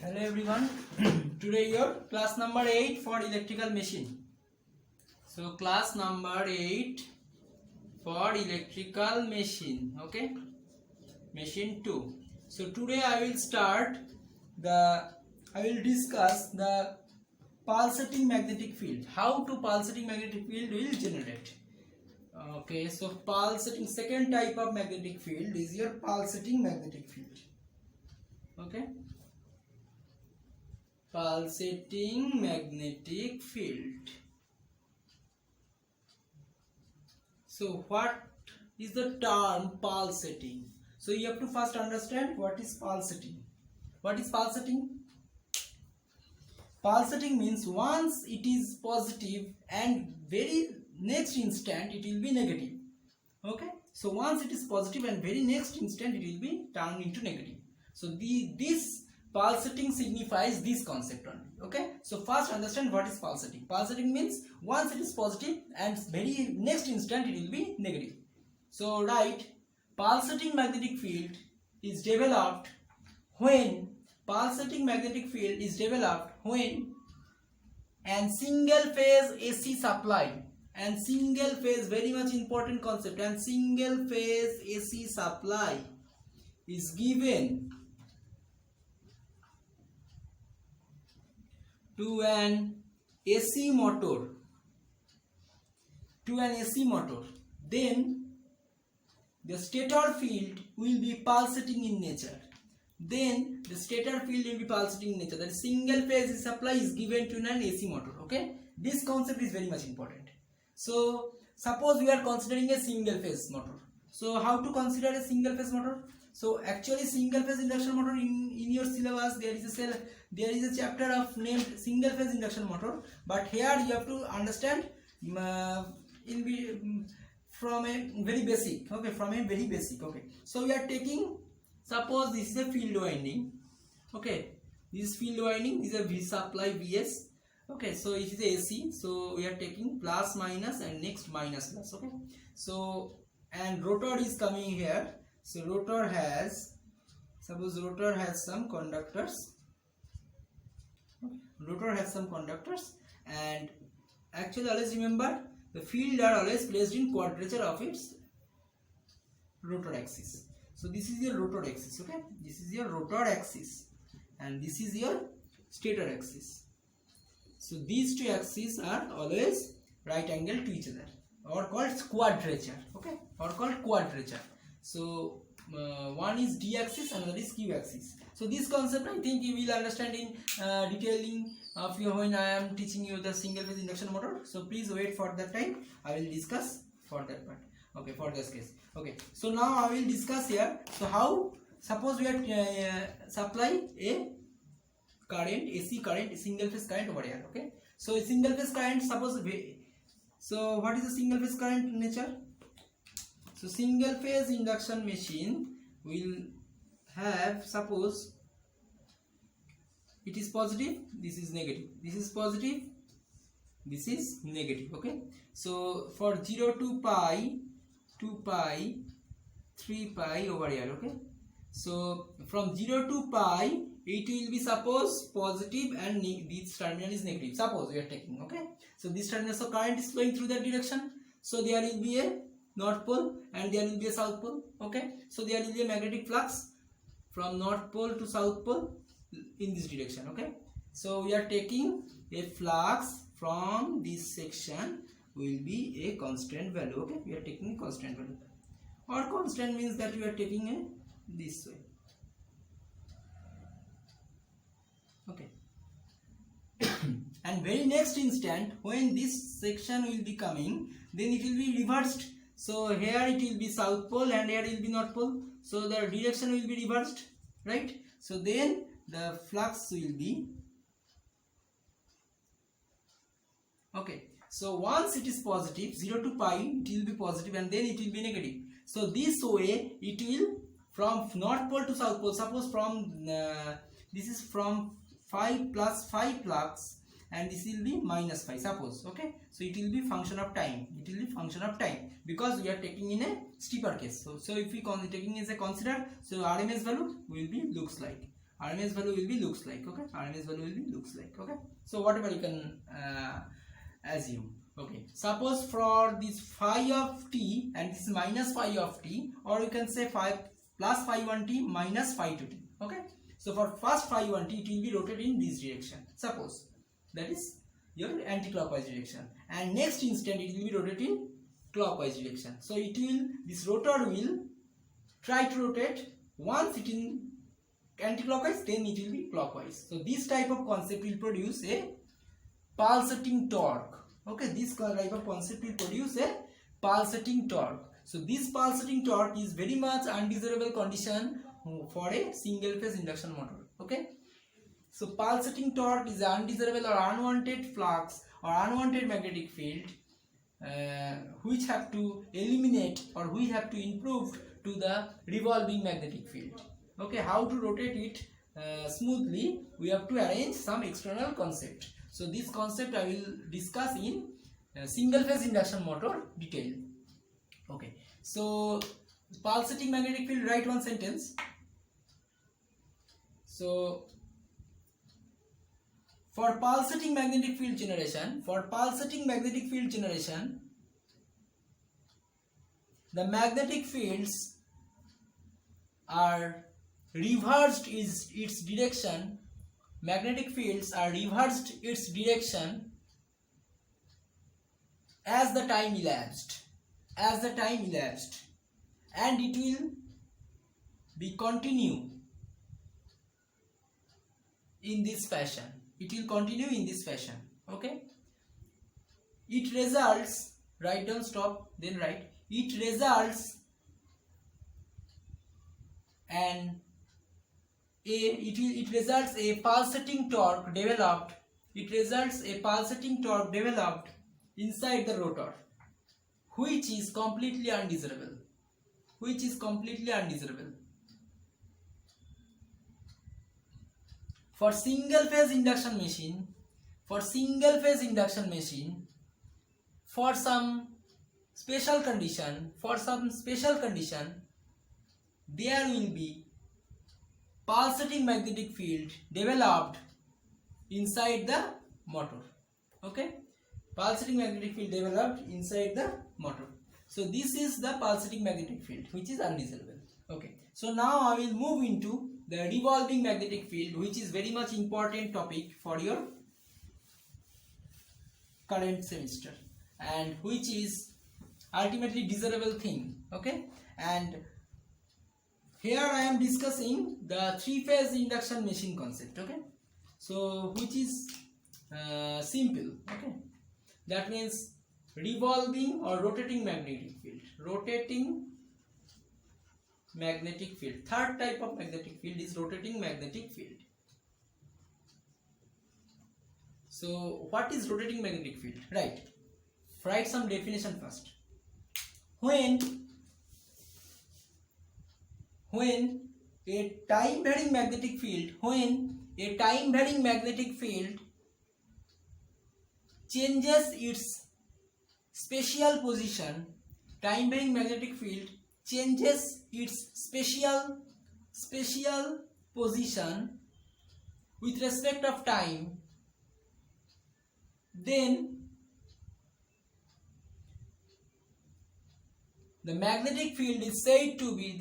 Hello everyone. Today your class number 8 for electrical machine. So class number 8 for electrical machine. Okay, machine 2. So today I will discuss the pulsating magnetic field. How to pulsating magnetic field will generate. Okay, so pulsating, second type of magnetic field is your pulsating magnetic field. Okay, pulsating magnetic field. So what is the term pulsating? So you have to first understand what is pulsating. What is pulsating? Pulsating means once it is positive and very next instant it will be negative. Okay, so once it is positive and very next instant it will be turned into negative. So this pulsating signifies this concept only. Okay, so first understand what is pulsating. Pulsating means once it is positive and very next instant it will be negative. So right, pulsating magnetic field is developed when and single phase AC supply, and single phase, very much important concept, and single phase AC supply is given to an AC motor, then the stator field will be pulsating in nature. The single phase supply is given to an AC motor. Okay, this concept is very much important. So suppose we are considering a single phase motor. So how to consider a single phase motor? So actually single phase induction motor, in your syllabus there is a chapter of named single phase induction motor, but here you have to understand from a very basic. Okay, so we are taking, suppose this is a field winding. Okay, this is field winding, this is a V supply Vs. Okay, so it is AC, so we are taking plus minus and next minus plus. Okay, so and rotor is coming here. So rotor has, suppose rotor has some conductors. And actually always remember the field are always placed in quadrature of its rotor axis. So this is your rotor axis. Okay, this is your rotor axis and this is your stator axis. So these two axes are always right angle to each other, or called quadrature. Okay, or called quadrature. So one is D axis, another is Q axis. So this concept I think you will understand in detailing of you when I am teaching you the single phase induction motor. So please wait for that time. I will discuss for that part. Okay, for this case. Okay, so now I will discuss here. So how, suppose we are supply a current, AC current, single phase current over here. Okay, so single phase current, suppose so what is the single phase current nature? So single phase induction machine will have, suppose it is positive, this is negative, this is positive, this is negative. Okay, so for 0 to pi, 2 pi, 3 pi over here. Okay, so from 0 to pi it will be, suppose positive and this terminal is negative, suppose we are taking. Okay, so this terminal, so current is flowing through that direction, so there will be a north pole and there will be a south pole. Okay, so there will be a magnetic flux from north pole to south pole in this direction. Okay, so we are taking a flux from this section will be a constant value. Okay, we are taking a constant value, or constant means that we are taking a this way. Okay, and very next instant when this section will be coming, then it will be reversed. So here it will be south pole and here it will be north pole, so the direction will be reversed, right? So then the flux will be, okay, so once it is positive, 0 to pi it will be positive and then it will be negative. So this way it will, from north pole to south pole, suppose from this is from 5 plus 5 flux and this will be minus 5, suppose. Okay, so it will be function of time, because we are taking in a steeper case. So if we taking as a consider, so RMS value will be looks like. RMS value will be looks like. Okay, RMS value will be looks like. Okay, so whatever you can assume. Okay, suppose for this phi of t and this minus phi of t, or you can say phi plus phi 1t minus phi 2t. Okay, so for first phi 1t it will be rotated in this direction, suppose, that is your anti-clockwise direction, and next instant it will be rotated in clockwise direction. So it will, this rotor will try to rotate, once it in anti-clockwise then it will be clockwise. So this type of concept will produce a pulsating torque. Okay, this type of concept will produce a pulsating torque. So this pulsating torque is very much undesirable condition for a single phase induction motor. Okay, so pulsating torque is undesirable or unwanted flux or unwanted magnetic field which have to eliminate or we have to improve to the revolving magnetic field. Okay, how to rotate it smoothly, we have to arrange some external concept. So this concept I will discuss in single phase induction motor detail. Okay, so pulsating magnetic field, write one sentence. So for pulsating magnetic field generation, the magnetic fields are reversed its direction. Magnetic fields are reversed its direction as the time elapsed, and it will be continue in this fashion. Okay, it results, write down, stop, then write, it results and it results a pulsating torque developed. Inside the rotor, which is completely undesirable. For single phase induction machine, for some special condition, there will be pulsating magnetic field developed inside the motor. Okay, pulsating magnetic field developed inside the motor. So this is the pulsating magnetic field which is undesirable. Okay, so now I will move into the revolving magnetic field, which is very much important topic for your current semester and which is ultimately desirable thing. Okay, and here I am discussing the three-phase induction machine concept. Okay, so which is simple. Okay, that means revolving or rotating magnetic field. Third type of magnetic field is rotating magnetic field. So what is rotating magnetic field? Right, write some definition first. When a time varying magnetic field changes its spatial position, with respect of time, then the magnetic field is said to be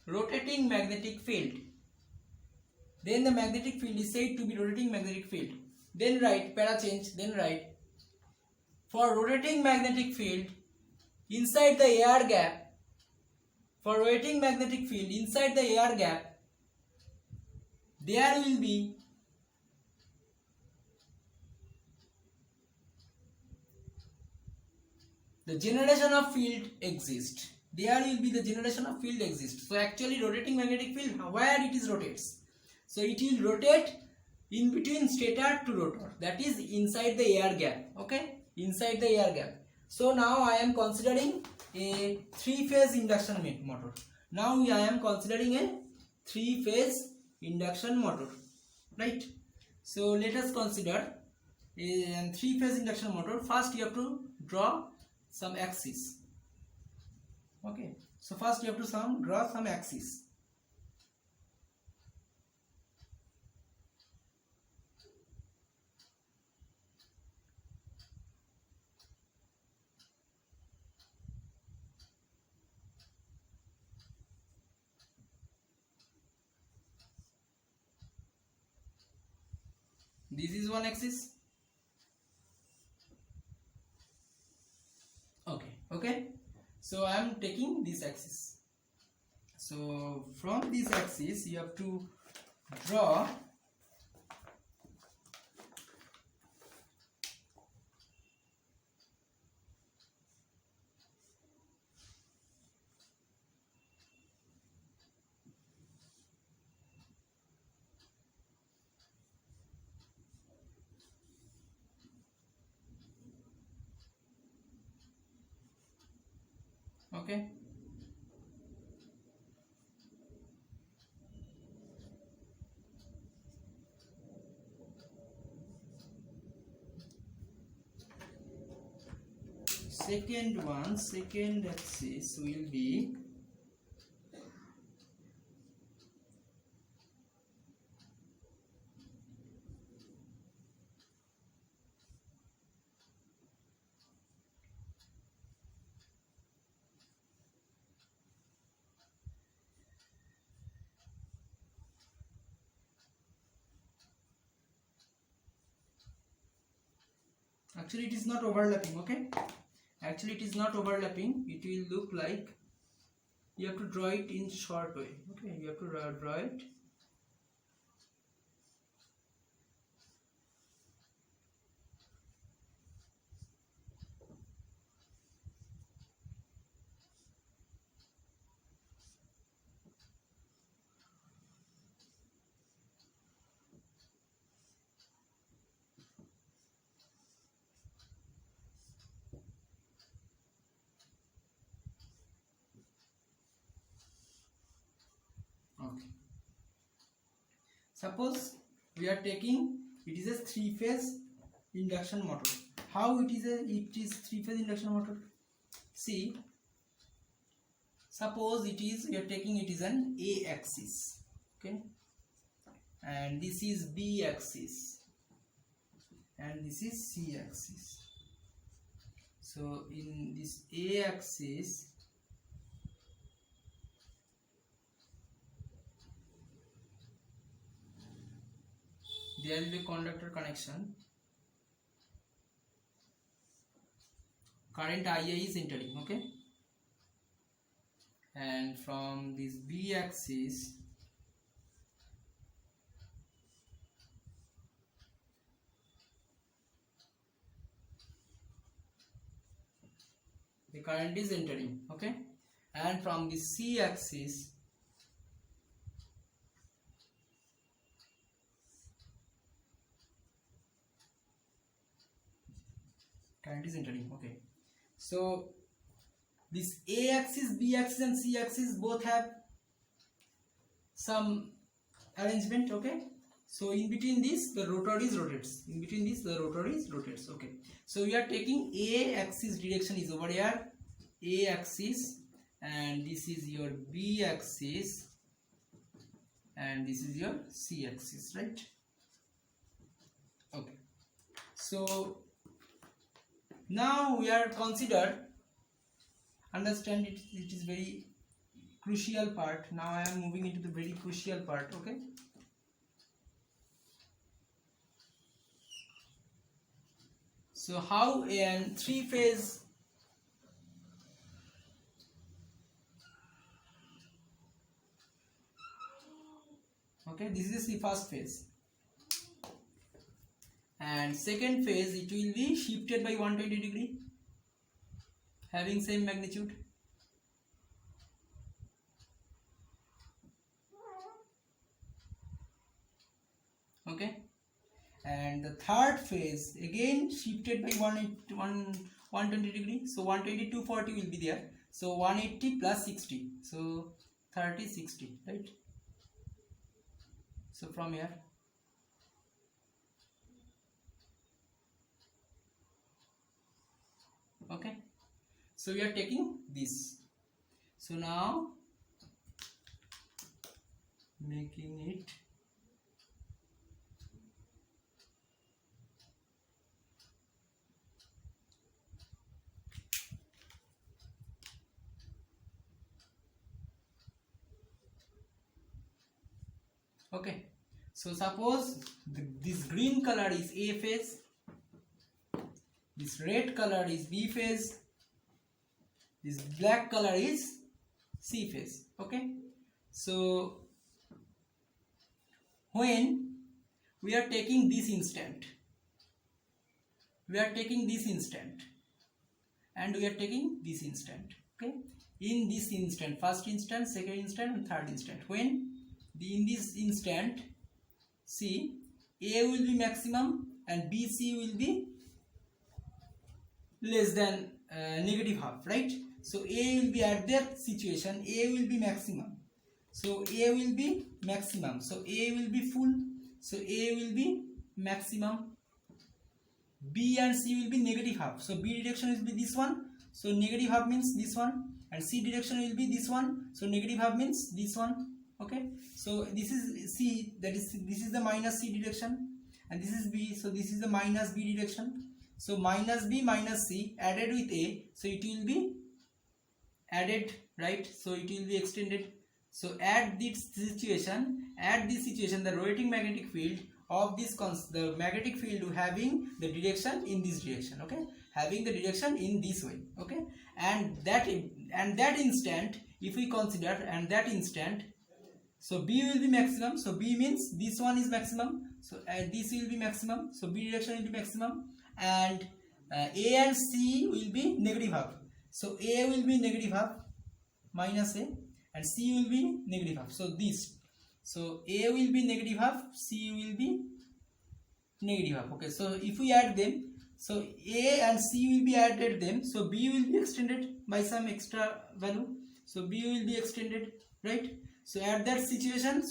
rotating magnetic field. Then write, para change, then write, for rotating magnetic field inside the air gap, there will be the generation of field exist. So actually rotating magnetic field, where it is rotates, so it will rotate in between stator to rotor, that is inside the air gap. Okay, inside the air gap. So now I am considering a three-phase induction motor. Right, so let us consider a three-phase induction motor. First you have to draw some axis. Okay, so first you have to draw some axis. This is one axis. Okay. So I am taking this axis. So from this axis you have to draw okay. Second axis will be actually it is not overlapping, okay? Actually it is not overlapping. It will look like you have to draw it in short way, okay? You have to draw it okay. Suppose we are taking, it is a three-phase induction motor. How it is three-phase induction motor? See, suppose it is, we are taking, it is an A axis, okay, and this is B axis and this is C axis. So in this A axis there will be conductor connection. Current IA is entering, okay, and from this B axis the current is entering, okay, and from the C axis current is entering, okay. So this A axis, B axis and C axis both have some arrangement, okay. So in between this the rotor is rotates, in between this the rotor is rotates, okay. So we are taking A axis direction is over here, A axis, and this is your B axis and this is your C axis, right? Okay. So now we are considered, understand it, it is very crucial part. Now I am moving into the very crucial part, okay. So how a three-phase okay, this is the first phase, and second phase it will be shifted by 120 degree having same magnitude, okay, and the third phase again shifted by 120 degree, so 120 240 will be there, so 180 plus 60, so 30 60, right? So from here okay, so we are taking this, so now making it okay. So suppose this green color is A phase, this red color is B phase, this black color is C phase. Okay, so when we are taking this instant, we are taking this instant and we are taking this instant. Okay, in this instant, first instant, second instant and third instant, when in this instant, see, A will be maximum and BC will be less than negative half, right? So A will be at that situation, A will be maximum, so A will be maximum, so A will be full, so A will be maximum. B and C will be negative half, so B direction will be this one, so negative half means this one, and C direction will be this one, so negative half means this one. Okay, so this is C, that is, this is the minus C direction, and this is B, so this is the minus B direction. So minus B minus C added with A, so it will be added, right? So it will be extended. So at this situation, the rotating magnetic field of this the magnetic field having the direction in this direction. Okay, having the direction in this way. Okay, and that instant, if we consider, and that instant, so B will be maximum, so B means this one is maximum, so this will be maximum, so B direction will be maximum, and A and C will be negative half, so A will be negative half minus A and C will be negative half, so this, so A will be negative half, C will be negative half. Okay, so if we add them, so A and C will be added them, so B will be extended by some extra value, so B will be extended, right? So at that situation,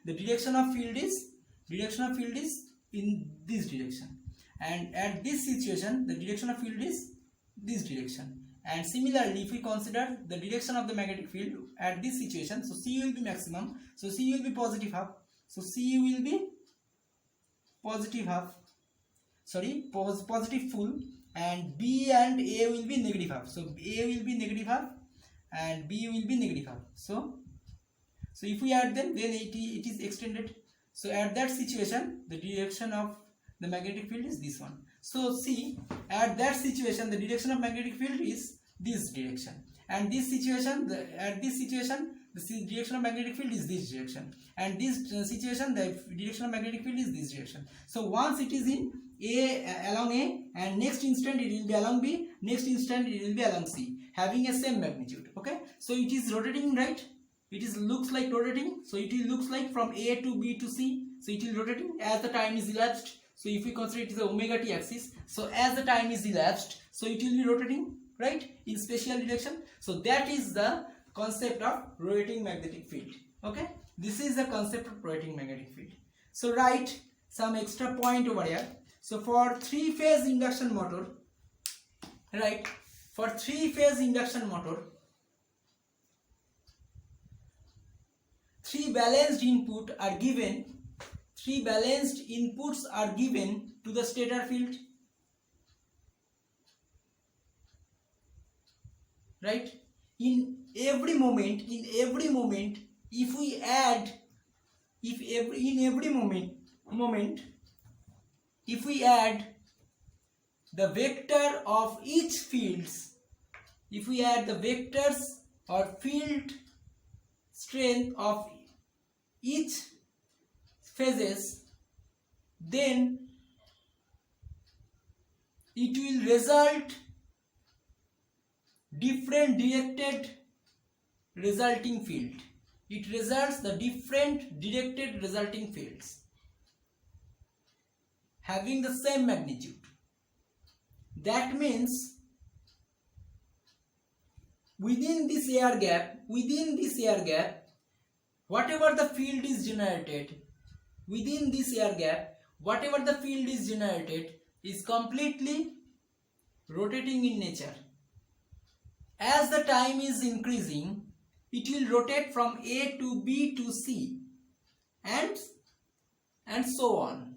the direction of field is in this direction, and at this situation the direction of field is this direction. And similarly, if we consider the direction of the magnetic field at this situation, so C will be maximum, so C will be positive half, so C will be positive half, sorry, positive full, and B and A will be negative half, so A will be negative half and B will be negative half. So if we add them, then it is extended. So at that situation, the direction of the magnetic field is this one. So see, at that situation, the direction of magnetic field is this direction, and this situation, at this situation, the direction of magnetic field is this direction, and this situation, the direction of magnetic field is this direction. So once it is in along A, and next instant it will be along B, next instant it will be along C, having a same magnitude. Okay, so it is rotating, right? It is looks like rotating, so it will looks like from A to B to C, so it will rotating as the time is elapsed. So if we consider it is a omega t axis, so as the time is elapsed, so it will be rotating, right, in spatial direction. So that is the concept of rotating magnetic field. Okay, this is the concept of rotating magnetic field. So write some extra point over here. So for three-phase induction motor, right, for three-phase induction motor, three balanced inputs are given to the stator field, right? In every moment, if we add, if we add the vector of each fields, if we add the vectors or field strength of each phases, then it will result different directed resulting field. It results the different directed resulting fields having the same magnitude. That means within this air gap, whatever the field is generated, within this air gap, whatever the field is generated is completely rotating in nature. As the time is increasing, it will rotate from A to B to C and so on.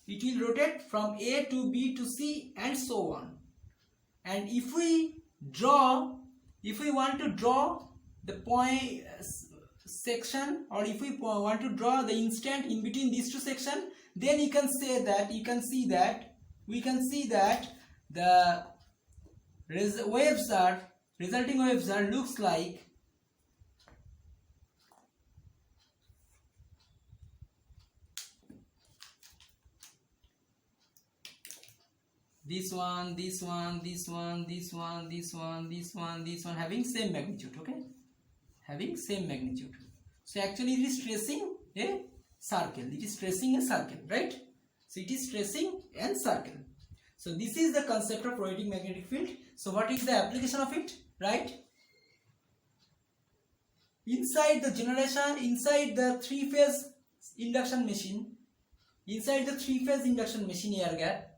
It will rotate from A to B to C and so on. And if we want to draw the point, section, or if we want to draw the instant in between these two sections, then you can say that we can see that the resulting waves are looks like this one, this one, this one, this one, this one, this one, this one, having same magnitude. Okay, having same magnitude. So actually it is tracing a circle. It is tracing a circle, right? So it is tracing a circle. So this is the concept of rotating magnetic field. So what is the application of it, right? Inside the generation, inside the three-phase induction machine, air gap,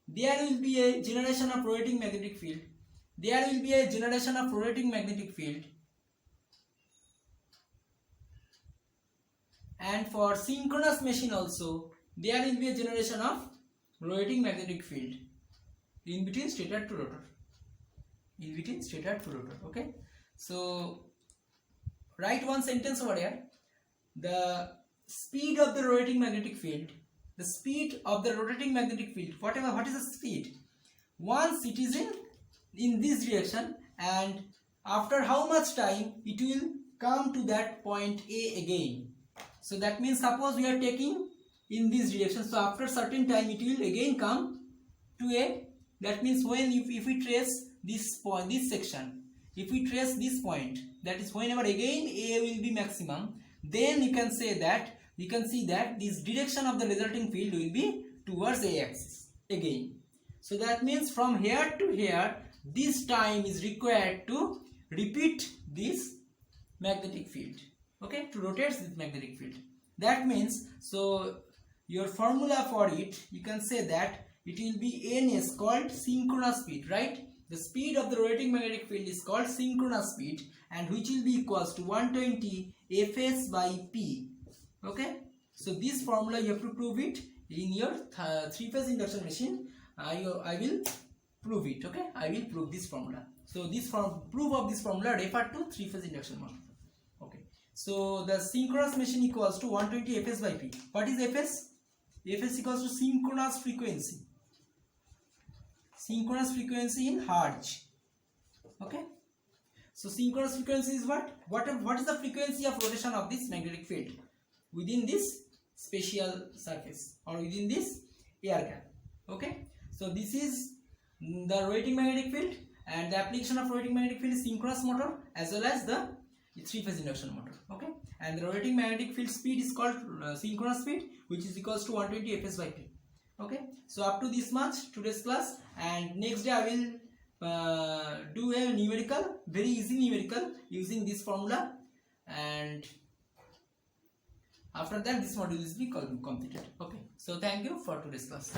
there will be a generation of rotating magnetic field. And for synchronous machine also, there will be a generation of rotating magnetic field in between stator to rotor. Okay. So write one sentence over here. The speed of the rotating magnetic field. What is the speed? Once it is in this direction, and after how much time it will come to that point A again. So that means suppose we are taking in this direction, so after certain time it will again come to A. That means when if we trace this point, this section, if we trace this point, that is whenever again A will be maximum, then you can say that see that this direction of the resulting field will be towards A axis again. So that means from here to here, this time is required to repeat this magnetic field. Okay, to rotate this magnetic field. That means, so your formula for it, you can say that it will be ns, called synchronous speed, right? The speed of the rotating magnetic field is called synchronous speed, and which will be equals to 120 Fs by P. Okay, so this formula you have to prove it in your three-phase induction machine. I will prove it. Okay, I will prove this formula. So this proof of this formula refer to three-phase induction motor. Okay, so the synchronous machine equals to 120 Fs by P. What is Fs? Fs equals to synchronous frequency. Synchronous frequency in Hertz. Okay, so synchronous frequency is what? What is the frequency of rotation of this magnetic field within this spatial surface or within this air gap? Okay, so this is the rotating magnetic field, and the application of rotating magnetic field is synchronous motor as well as the three-phase induction motor. Okay, and the rotating magnetic field speed is called synchronous speed, which is equals to 120 Fs by P. Okay, so up to this much today's class, and next day I will do a numerical, very easy numerical using this formula, and after that this module is be completed. Okay, so thank you for today's class.